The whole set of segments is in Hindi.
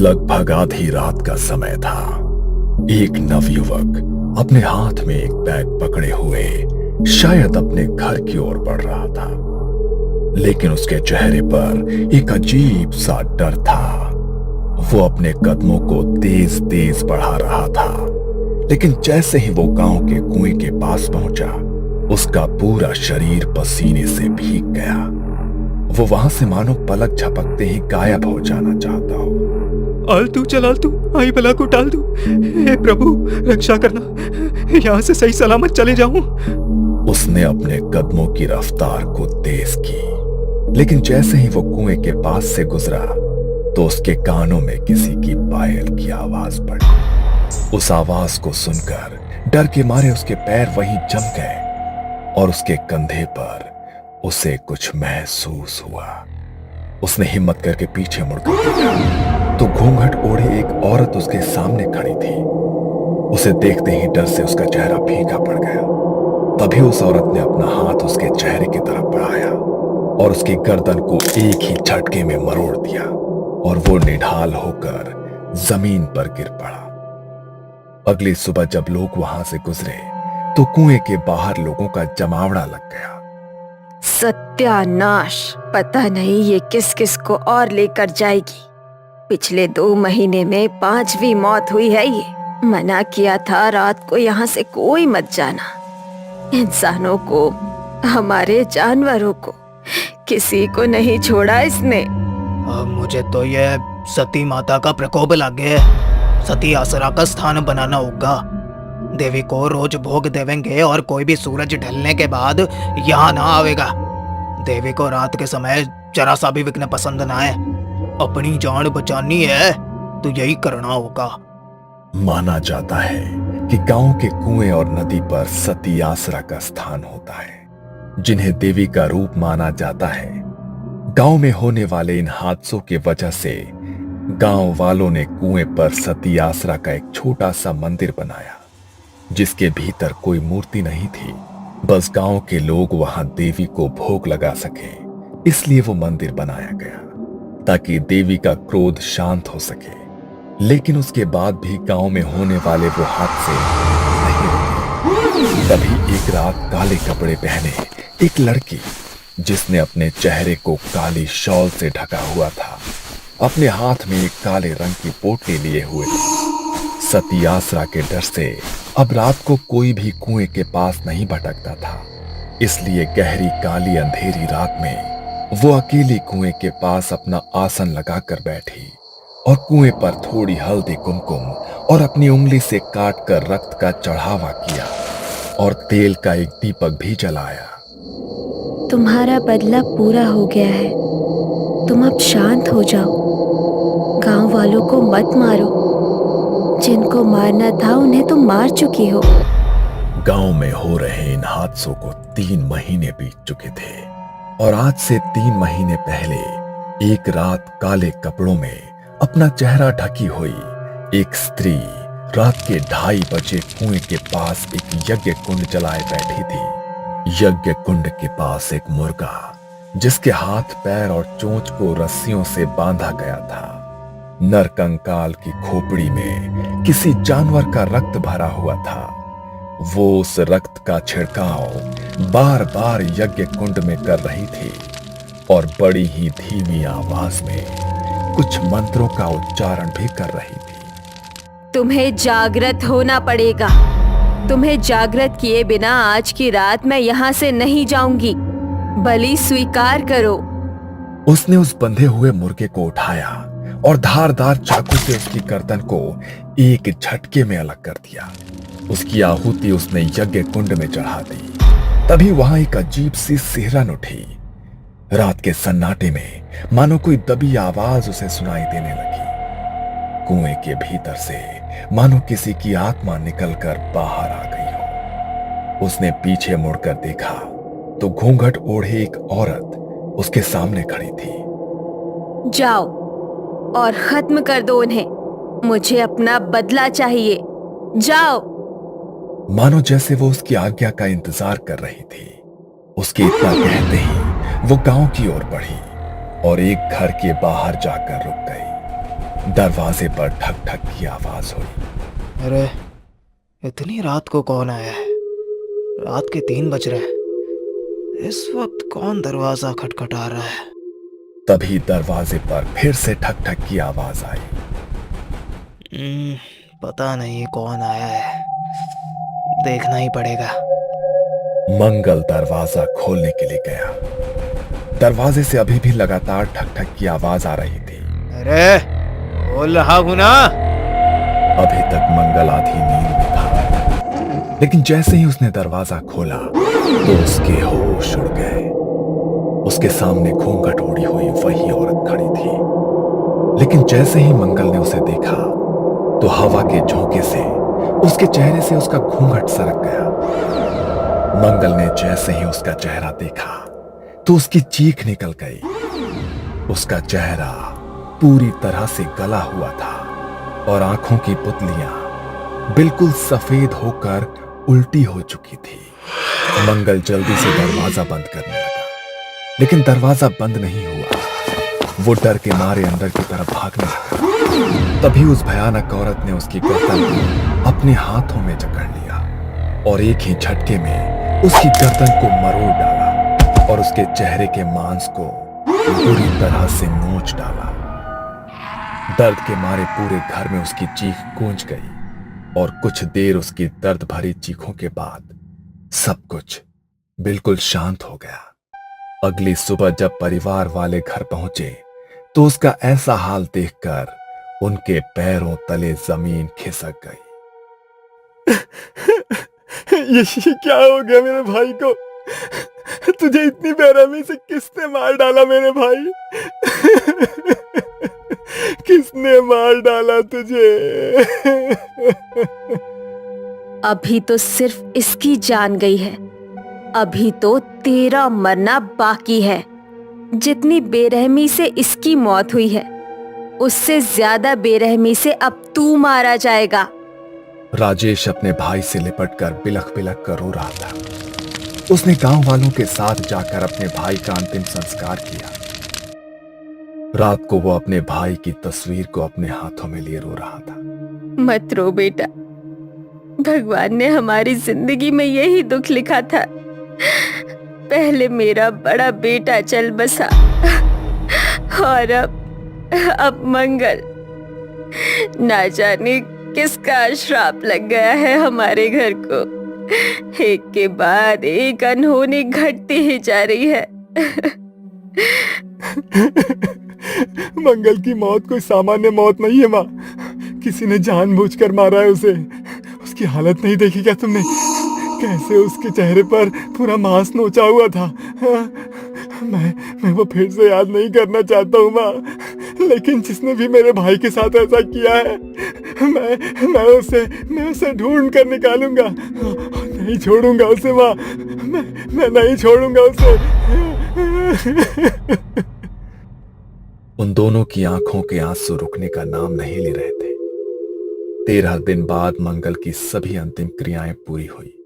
लगभग आधी रात का समय था। एक नवयुवक अपने हाथ में एक बैग पकड़े हुए शायद अपने घर की ओर बढ़ रहा था, लेकिन उसके चेहरे पर एक अजीब सा डर था। वो अपने कदमों को तेज तेज बढ़ा रहा था, लेकिन जैसे ही वो गांव के कुएं के पास पहुंचा, उसका पूरा शरीर पसीने से भीग गया। वो वहां से मानो पलक झपकते ही गायब हो जाना चाहता हो। आलतू चल आलतू, आई बला को टाल दू। हे प्रभु रक्षा करना, यहाँ से सही सलामत चले जाऊं। उसने अपने कदमों की रफ्तार को तेज की, लेकिन जैसे ही वो कुएं के पास से गुजरा तो उसके कानों में किसी की पायल की आवाज पड़ी। उस आवाज को सुनकर डर के मारे उसके पैर वहीं जम गए और उसके कंधे पर उसे कुछ महसूस हुआ। उसने हिम्मत करके पीछे मुड़कर देखा तो घूंघट ओढ़े एक औरत उसके सामने खड़ी थी। उसे देखते ही डर से उसका चेहरा फीका पड़ गया। तभी उस औरत ने अपना हाथ उसके चेहरे की तरफ बढ़ाया और उसकी गर्दन को एक ही झटके में मरोड़ दिया और वो निढाल होकर जमीन पर गिर पड़ा। अगली सुबह जब लोग वहां से गुजरे तो कुएं के बाहर लोगों का जमावड़ा लग गया। सत्यानाश, पता नहीं ये किस किस को और लेकर जाएगी। पिछले 2 महीने में 5वीं मौत हुई है ये। मना किया था रात को यहाँ से कोई मत जाना। इंसानों को, हमारे जानवरों को, किसी को नहीं छोड़ा इसने। मुझे तो ये सती माता का प्रकोप लगे है। सती आसरा का स्थान बनाना होगा। देवी को रोज भोग देवेंगे और कोई भी सूरज ढलने के बाद यहाँ ना आवेगा। देवी को रात के समय जरा सा भी विघ्न पसंद ना है। अपनी जान बचानी है तो यही करना होगा। माना जाता है कि गांव के कुएं और नदी पर सती आसरा का स्थान होता है, जिन्हें देवी का रूप माना जाता है। गांव में होने वाले इन हादसों की वजह से गांव वालों ने कुएं पर सती आसरा का एक छोटा सा मंदिर बनाया, जिसके भीतर कोई मूर्ति नहीं थी। बस गांव के लोग वहां देवी को भोग लगा सके, इसलिए वो मंदिर बनाया गया ताकि देवी का क्रोध शांत हो सके। लेकिन उसके बाद भी गांव में होने वाले वो हादसे नहीं रुके। तभी एक रात काले कपड़े पहने एक लड़की, जिसने अपने चेहरे को काली शॉल से ढका हुआ था, अपने हाथ में एक काले रंग की पोटली लिए हुए सती आसरा के डर से अब रात को कोई भी कुएं के पास नहीं भटकता था। इसलिए गहरी काली अंधेरी रात में वो अकेली कुएं के पास अपना आसन लगाकर बैठी और कुएं पर थोड़ी हल्दी कुमकुम और अपनी उंगली से काट कर रक्त का चढ़ावा किया और तेल का एक दीपक भी जलाया। तुम्हारा बदला पूरा हो गया है, तुम अब शांत हो जाओ। गांव वालों को मत मारो, जिनको मारना था उन्हें तुम मार चुकी हो। गांव में हो रहे इन हादसों को 3 महीने बीत चुके थे और आज से 3 महीने पहले एक रात काले कपड़ों में अपना चेहरा ढकी हुई एक स्त्री रात के 2:30 बजे कुएं के पास एक यज्ञ कुंड जलाए बैठी थी। यज्ञ कुंड के पास एक मुर्गा, जिसके हाथ पैर और चोंच को रस्सियों से बांधा गया था। नर कंकाल की खोपड़ी में किसी जानवर का रक्त भरा हुआ था। वो उस रक्त का छिड़काव बार बार यज्ञ कुंड में कर रही थी और बड़ी ही धीमी आवाज में कुछ मंत्रों का उच्चारण भी कर रही थी। तुम्हें जागृत होना पड़ेगा। तुम्हें जागृत किए बिना आज की रात मैं यहाँ से नहीं जाऊंगी। बलि स्वीकार करो। उसने उस बंधे हुए मुर्गे को उठाया और धारदार चाकू से उसकी गर्दन को एक झटके में अलग कर दिया। उसकी आहुति उसने यज्ञ कुंड में चढ़ा दी। तभी वहां एक अजीब सी सिहरन उठी। रात के सन्नाटे में मानो कोई दबी आवाज उसे सुनाई देने लगी। कुएं के भीतर से मानो किसी की आत्मा निकलकर बाहर आ गई हो। उसने पीछे मुड़कर देखा तो घूंघट ओढ़े एक औरत उसके सामने खड़ी थी। जाओ और खत्म कर दो उन्हें। मुझे अपना बदला चाहिए। जाओ। मानो जैसे वो उसकी आज्ञा का इंतजार कर रही थी। उसके इतना कहते ही वो गांव की ओर बढ़ी और एक घर के बाहर जाकर रुक गई। दरवाजे पर ठक ठक की आवाज हुई। अरे इतनी रात को कौन आया है? रात के 3 बज रहे हैं। इस वक्त कौन दरवाजा खटखटा रहा है? तभी दरवाजे पर फिर से ठक ठक की आवाज आई। पता नहीं कौन आया है, देखना ही पड़ेगा। मंगल दरवाजा खोलने के लिए गया। दरवाजे से अभी भी लगातार ठक ठक की आवाज आ रही थी। अरे बोल रहा हूं ना। अभी तक मंगल आधी नींद में था, लेकिन जैसे ही उसने दरवाजा खोला तो उसके होश उड़ गए। उसके सामने घूंघट ओढ़ी हुई वही औरत खड़ी थी, लेकिन जैसे ही मंगल ने उसे देखा तो हवा के झोंके से उसके चेहरे से उसका घूंघट सरक गया। मंगल ने जैसे ही उसका चेहरा देखा तो उसकी चीख निकल गई। उसका चेहरा पूरी तरह से गला हुआ था और आंखों की पुतलियां बिल्कुल सफेद होकर उल्टी हो चुकी थी। मंगल जल्दी से दरवाजा बंद करने लगा, लेकिन दरवाजा बंद नहीं हुआ। वो डर के मारे अंदर की तरफ भागने लगा। तभी उस भयानक औरत ने उसकी गर्दन को अपने हाथों में जकड़ लिया और एक ही झटके में उसकी गर्दन को मरोड़ डाला और उसके चेहरे के मांस को बुरी तरह से नोच डाला। दर्द के मारे पूरे घर में उसकी चीख गूंज गई और कुछ देर उसकी दर्द भरी चीखों के बाद सब कुछ बिल्कुल शांत हो गया। अगली सुबह जब परिवार वाले घर पहुंचे तो उसका ऐसा हाल देखकर उनके पैरों तले जमीन खिसक गई। ये क्या हो गया मेरे भाई को? तुझे इतनी बेरहमी से किसने मार डाला मेरे भाई? किसने मार डाला तुझे? अभी तो सिर्फ इसकी जान गई है, अभी तो तेरा मरना बाकी है। जितनी बेरहमी से इसकी मौत हुई है, उससे ज्यादा बेरहमी से अब तू मारा जाएगा। राजेश अपने भाई से लिपटकर बिलख बिलख कर रो रहा था। उसने गांव वालों के साथ जाकर अपने भाई का अंतिम संस्कार किया। रात को वो अपने भाई की तस्वीर को अपने हाथों में लिए रो रहा था। मत रो बेटा, भगवान ने हमारी जिंदगी में यही दुख लिखा था। पहले मेरा बड़ा बेटा चल बसा और अब मंगल। ना जाने किसका श्राप लग गया है हमारे घर को। एक के बाद एक अनहोनी घटती ही जा रही है। मंगल की मौत कोई सामान्य मौत नहीं है माँ। किसी ने जानबूझकर मारा है उसे। उसकी हालत नहीं देखी क्या तुमने? कैसे उसके चेहरे पर पूरा मांस नोचा हुआ था। मैं वो फिर से याद नहीं करना चाहता हूँ माँ, लेकिन जिसने भी मेरे भाई के साथ ऐसा किया है, मैं उसे ढूंढ कर निकालूंगा। नहीं छोड़ूंगा उसे माँ, मैं नहीं छोड़ूंगा उसे। उन दोनों की आंखों के आंसू रुकने का नाम नहीं ले रहे थे। 13 दिन बाद मंगल की सभी अंतिम क्रियाएं पूरी हुई।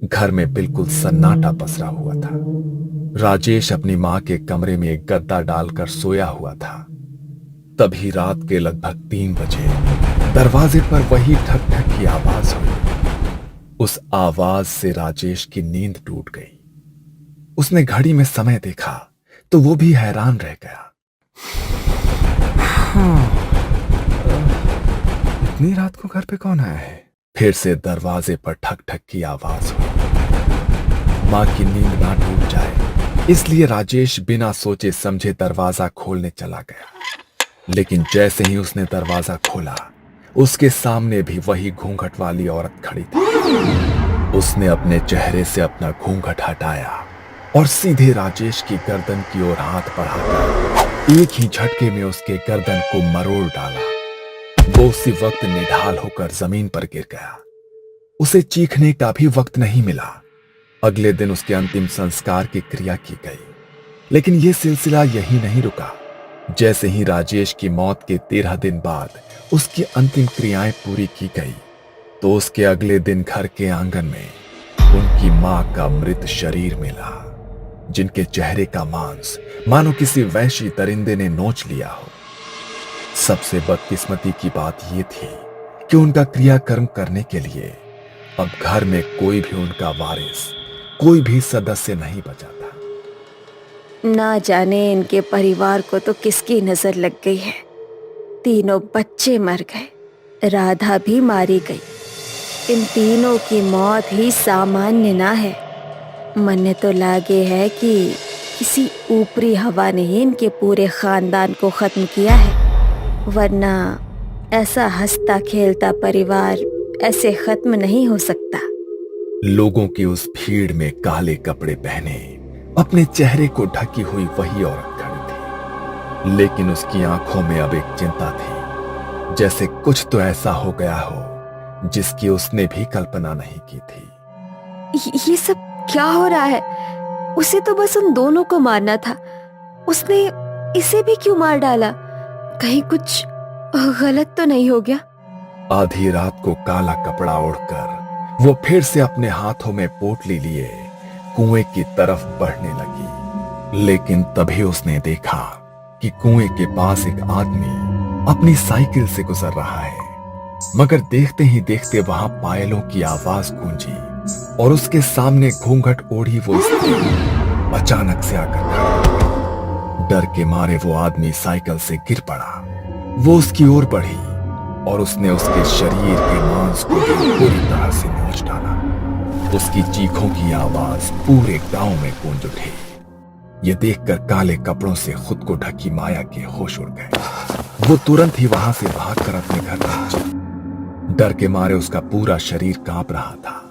घर में बिल्कुल सन्नाटा पसरा हुआ था। राजेश अपनी मां के कमरे में एक गद्दा डालकर सोया हुआ था। तभी रात के लगभग 3 बजे दरवाजे पर वही ठक ठक की आवाज हुई। उस आवाज से राजेश की नींद टूट गई। उसने घड़ी में समय देखा तो वो भी हैरान रह गया। इतनी रात को घर पे कौन आया है? फिर से दरवाजे पर ठक ठक की आवाज हुई। मां की नींद ना टूट जाए इसलिए राजेश बिना सोचे समझे दरवाजा खोलने चला गया। लेकिन जैसे ही उसने दरवाजा खोला, उसके सामने भी वही घूंघट वाली औरत खड़ी थी। उसने अपने चेहरे से अपना घूंघट हटाया और सीधे राजेश की गर्दन की ओर हाथ बढ़ाकर एक ही झटके में उसके गर्दन को मरोड़ डाला। वो उसी वक्त निढाल होकर जमीन पर गिर गया। उसे चीखने का भी वक्त नहीं मिला। अगले दिन उसके अंतिम संस्कार की क्रिया की गई, लेकिन यह सिलसिला यही नहीं रुका। जैसे ही राजेश की मौत के 13 दिन बाद उसकी अंतिम क्रियाएं पूरी की गई, तो उसके अगले दिन घर के आंगन में उनकी मां का मृत शरीर मिला, जिनके चेहरे का मांस मानो किसी वैशी दरिंदे ने नोच लिया हो। सबसे बदकिस्मती की बात यह थी कि उनका क्रियाकर्म करने के लिए अब घर में कोई भी उनका वारिस, कोई भी सदस्य नहीं बचा था। ना जाने इनके परिवार को तो किसकी नजर लग गई है। तीनों बच्चे मर गए, राधा भी मारी गई। इन तीनों की मौत ही सामान्य ना है। मन तो लागे है कि किसी ऊपरी हवा ने ही इनके पूरे खानदान को खत्म किया है, वरना ऐसा हंसता खेलता परिवार ऐसे खत्म नहीं हो सकता। लोगों की उस भीड़ में काले कपड़े पहने अपने चेहरे को ढकी हुई वही औरत खड़ी थी, लेकिन उसकी आंखों में अब एक चिंता थी, जैसे कुछ तो ऐसा हो गया हो जिसकी उसने भी कल्पना नहीं की थी। ये सब क्या हो रहा है? उसे तो बस उन दोनों को मारना था, उसने इसे भी क्यों मार डाला? कहीं कुछ गलत तो नहीं हो गया? आधी रात को काला कपड़ा ओढ़कर वो फिर से अपने हाथों में पोटली लिए कुएं की तरफ बढ़ने लगी, लेकिन तभी उसने देखा कि कुएं के पास एक आदमी अपनी साइकिल से गुजर रहा है। मगर देखते ही देखते वहां पायलों की आवाज गूंजी और उसके सामने घूंघट ओढ़ी वो स्त्री अचानक से आकर खड़ी हो। डर के मारे वो आदमी साइकिल से गिर पड़ा। वो उसकी ओर बढ़ी और उसने उसके शरीर के मांस को भी पूरी तरह से नोच डाला। उसकी चीखों की आवाज पूरे गांव में गूंज उठी। ये देखकर काले कपड़ों से खुद को ढकी माया के होश उड़ गए। वो तुरंत ही वहां से भागकर अपने घर पहुंची। डर के मारे उसका पूरा शरीर कांप रहा था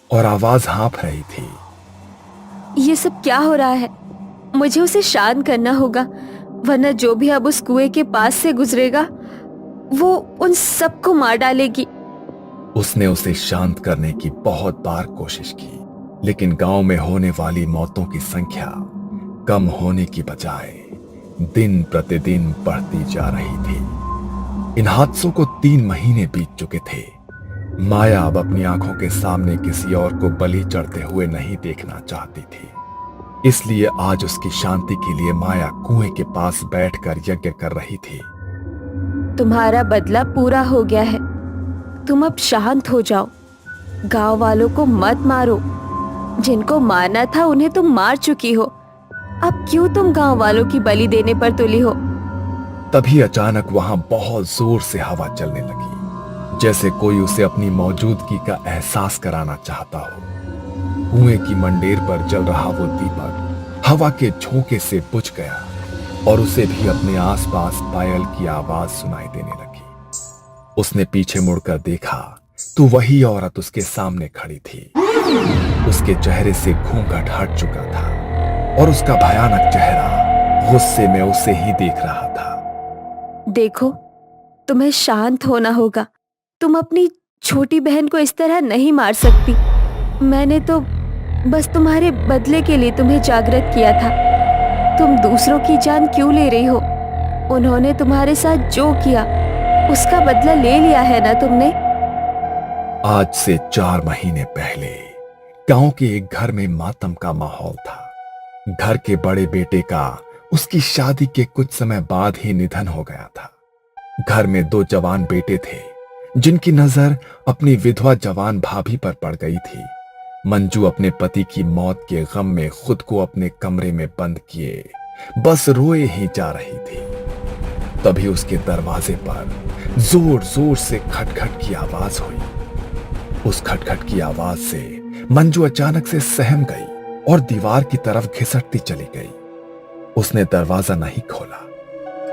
और आवाज हाँफ रही थी। ये सब क्या हो रहा है? मुझे उसे शांत करना होगा, वरना जो भी अब उस कुएं के पास से गुजरेगा वो उन सबको मार डालेगी। उसने उसे शांत करने की बहुत बार कोशिश की, लेकिन गांव में होने वाली मौतों की संख्या कम होने की बजाय दिन प्रतिदिन बढ़ती जा रही थी। इन हादसों को 3 महीने बीत चुके थे। माया अब अपनी आंखों के सामने किसी और को बलि चढ़ते हुए नहीं देखना चाहती थी। इसलिए आज उसकी शांति के लिए माया कुएं के पास बैठकर यज्ञ कर रही थी। तुम्हारा बदला पूरा हो गया है, तुम अब शांत हो जाओ। गांव वालों को मत मारो, जिनको मारना था उन्हें तुम मार चुकी हो। अब क्यों तुम गांव वालों की बलि देने पर तुली हो? तभी अचानक वहां बहुत जोर से हवा चलने लगी, जैसे कोई उसे अपनी मौजूदगी का एहसास कराना चाहता हो। कुएं की मंडेर पर जल रहा वो दीपक हवा के झोंके से बुझ गया और उसे भी अपने आसपास पायल की आवाज सुनाई देने लगी। उसने पीछे मुड़कर देखा तो वही औरत उसके सामने खड़ी थी। उसके चेहरे से घूंघट हट चुका था और उसका भयानक चेहरा गुस्से में उसे ही देख रहा था। देखो, तुम्हें शांत होना होगा। तुम अपनी छोटी बहन को इस तरह नहीं मार सकती। मैंने तो बस तुम्हारे बदले के लिए तुम्हें जागृत किया था। तुम दूसरों की जान क्यों ले रही हो? उन्होंने तुम्हारे साथ जो किया उसका बदला ले लिया है ना तुमने? आज से 4 महीने पहले गांव के एक घर में मातम का माहौल था। घर के बड़े बेटे का उसकी शादी के कुछ समय बाद ही निधन हो गया था। घर में 2 जवान बेटे थे जिनकी नजर अपनी विधवा जवान भाभी पर पड़ गई थी। मंजू अपने पति की मौत के गम में खुद को अपने कमरे में बंद किए बस रोए ही जा रही थी। तभी उसके दरवाजे पर जोर जोर से खटखट की आवाज हुई। उस खटखट की आवाज से मंजू अचानक से सहम गई और दीवार की तरफ घिसटती चली गई। उसने दरवाजा नहीं खोला।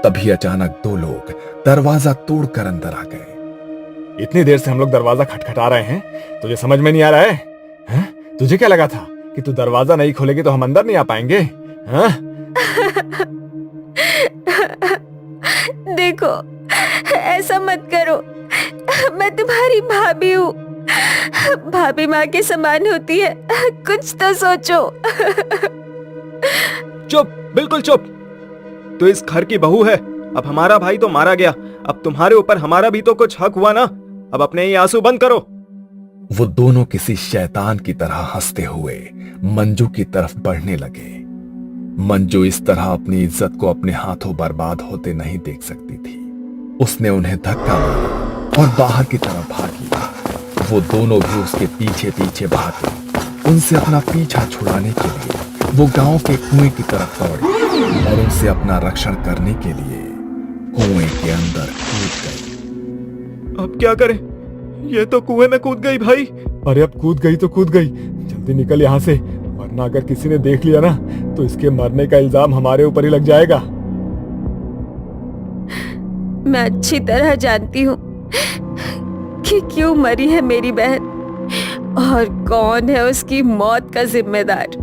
तभी अचानक 2 लोग दरवाजा तोड़कर अंदर आ गए। इतनी देर से हम लोग दरवाजा खटखटा रहे हैं, तुझे समझ में नहीं आ रहा है? हैं? तुझे क्या लगा था कि तू दरवाजा नहीं खोलेगी तो हम अंदर नहीं आ पाएंगे? हैं? देखो, ऐसा मत करो। मैं तुम्हारी भाभी हूँ। भाभी माँ के समान होती है। कुछ तो सोचो। चुप, बिल्कुल चुप। तो इस घर की बहू है। अब हमारा भाई तो मारा गया, अब तुम्हारे ऊपर हमारा भी तो कुछ हक हुआ ना। अब अपने ये आंसू बंद करो। वो दोनों किसी शैतान की तरह हंसते हुए मंजू की तरफ बढ़ने लगे। मंजू इस तरह अपनी इज्जत को अपने हाथों बर्बाद होते नहीं देख सकती थी। उसने उन्हें धक्का मारा और बाहर की तरफ भागी। वो दोनों भी उसके पीछे पीछे भागे। उनसे अपना पीछा छुड़ाने के लिए वो गांव के कुएं की तरफ दौड़े और उनसे अपना रक्षण करने के लिए कुएं के अंदर कूद गई। अब क्या करें? ये तो कुएं में कूद गई भाई। अरे अब कूद गई तो कूद गई, जल्दी निकल यहाँ से, वरना अगर किसी ने देख लिया ना तो इसके मरने का इल्जाम हमारे ऊपर ही लग जाएगा। मैं अच्छी तरह जानती हूँ कि क्यों मरी है मेरी बहन और कौन है उसकी मौत का जिम्मेदार।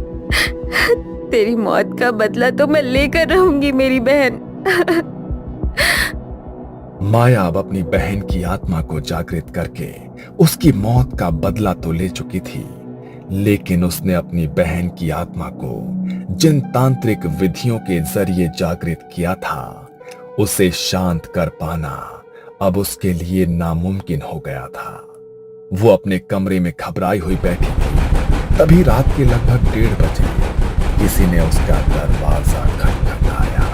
तेरी मौत का बदला तो मैं लेकर रहूंगी मेरी बहन। माया अब अपनी बहन की आत्मा को जागृत करके उसकी मौत का बदला तो ले चुकी थी, लेकिन उसने अपनी बहन की आत्मा को जिन तांत्रिक विधियों के जरिए जागृत किया था उसे शांत कर पाना अब उसके लिए नामुमकिन हो गया था। वो अपने कमरे में घबराई हुई बैठी थी। तभी रात के लगभग 1:30 बजे किसी ने उसका दरवाजा खटखटाया।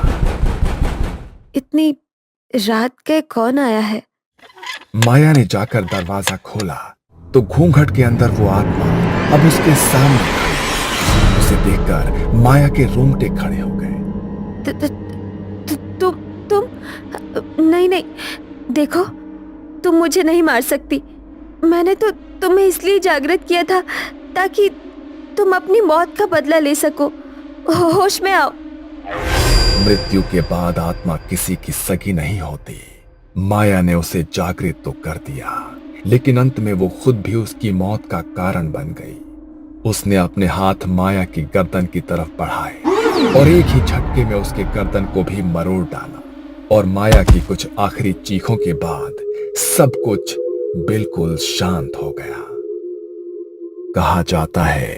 इतनी रात के कौन आया है? माया ने जाकर दरवाजा खोला तो घूंघट के अंदर वो आत्मा अब उसके सामने खड़ी। उसे देखकर माया के रोंगटे खड़े हो गए। तुम नहीं नहीं, देखो तुम मुझे नहीं मार सकती। मैंने तो तुम्हें इसलिए जागृत किया था ताकि तुम अपनी मौत का बदला ले सको। होश में आओ। मृत्यु के बाद आत्मा किसी की सगी नहीं होती। माया ने उसे जागृत तो कर दिया, लेकिन अंत में वो खुद भी उसकी मौत का कारण बन गई। उसने अपने हाथ माया की गर्दन की तरफ बढ़ाए और एक ही झटके में उसके गर्दन को भी मरोड़ डाला और माया की कुछ आखिरी चीखों के बाद सब कुछ बिल्कुल शांत हो गया। कहा जाता है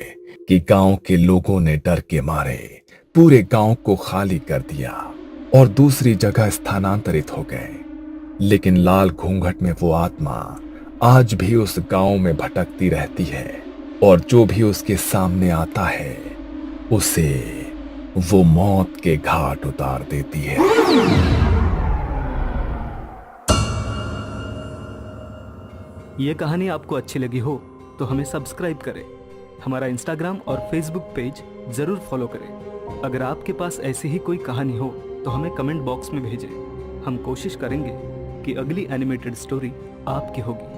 कि गांव के लोगों ने डर के मारे पूरे गांव को खाली कर दिया और दूसरी जगह स्थानांतरित हो गए, लेकिन लाल घूंघट में वो आत्मा आज भी उस गांव में भटकती रहती है और जो भी उसके सामने आता है उसे वो मौत के घाट उतार देती है। ये कहानी आपको अच्छी लगी हो तो हमें सब्सक्राइब करें, हमारा इंस्टाग्राम और फेसबुक पेज जरूर फॉलो करें। अगर आपके पास ऐसी ही कोई कहानी हो तो हमें कमेंट बॉक्स में भेजें। हम कोशिश करेंगे कि अगली एनिमेटेड स्टोरी आपकी होगी।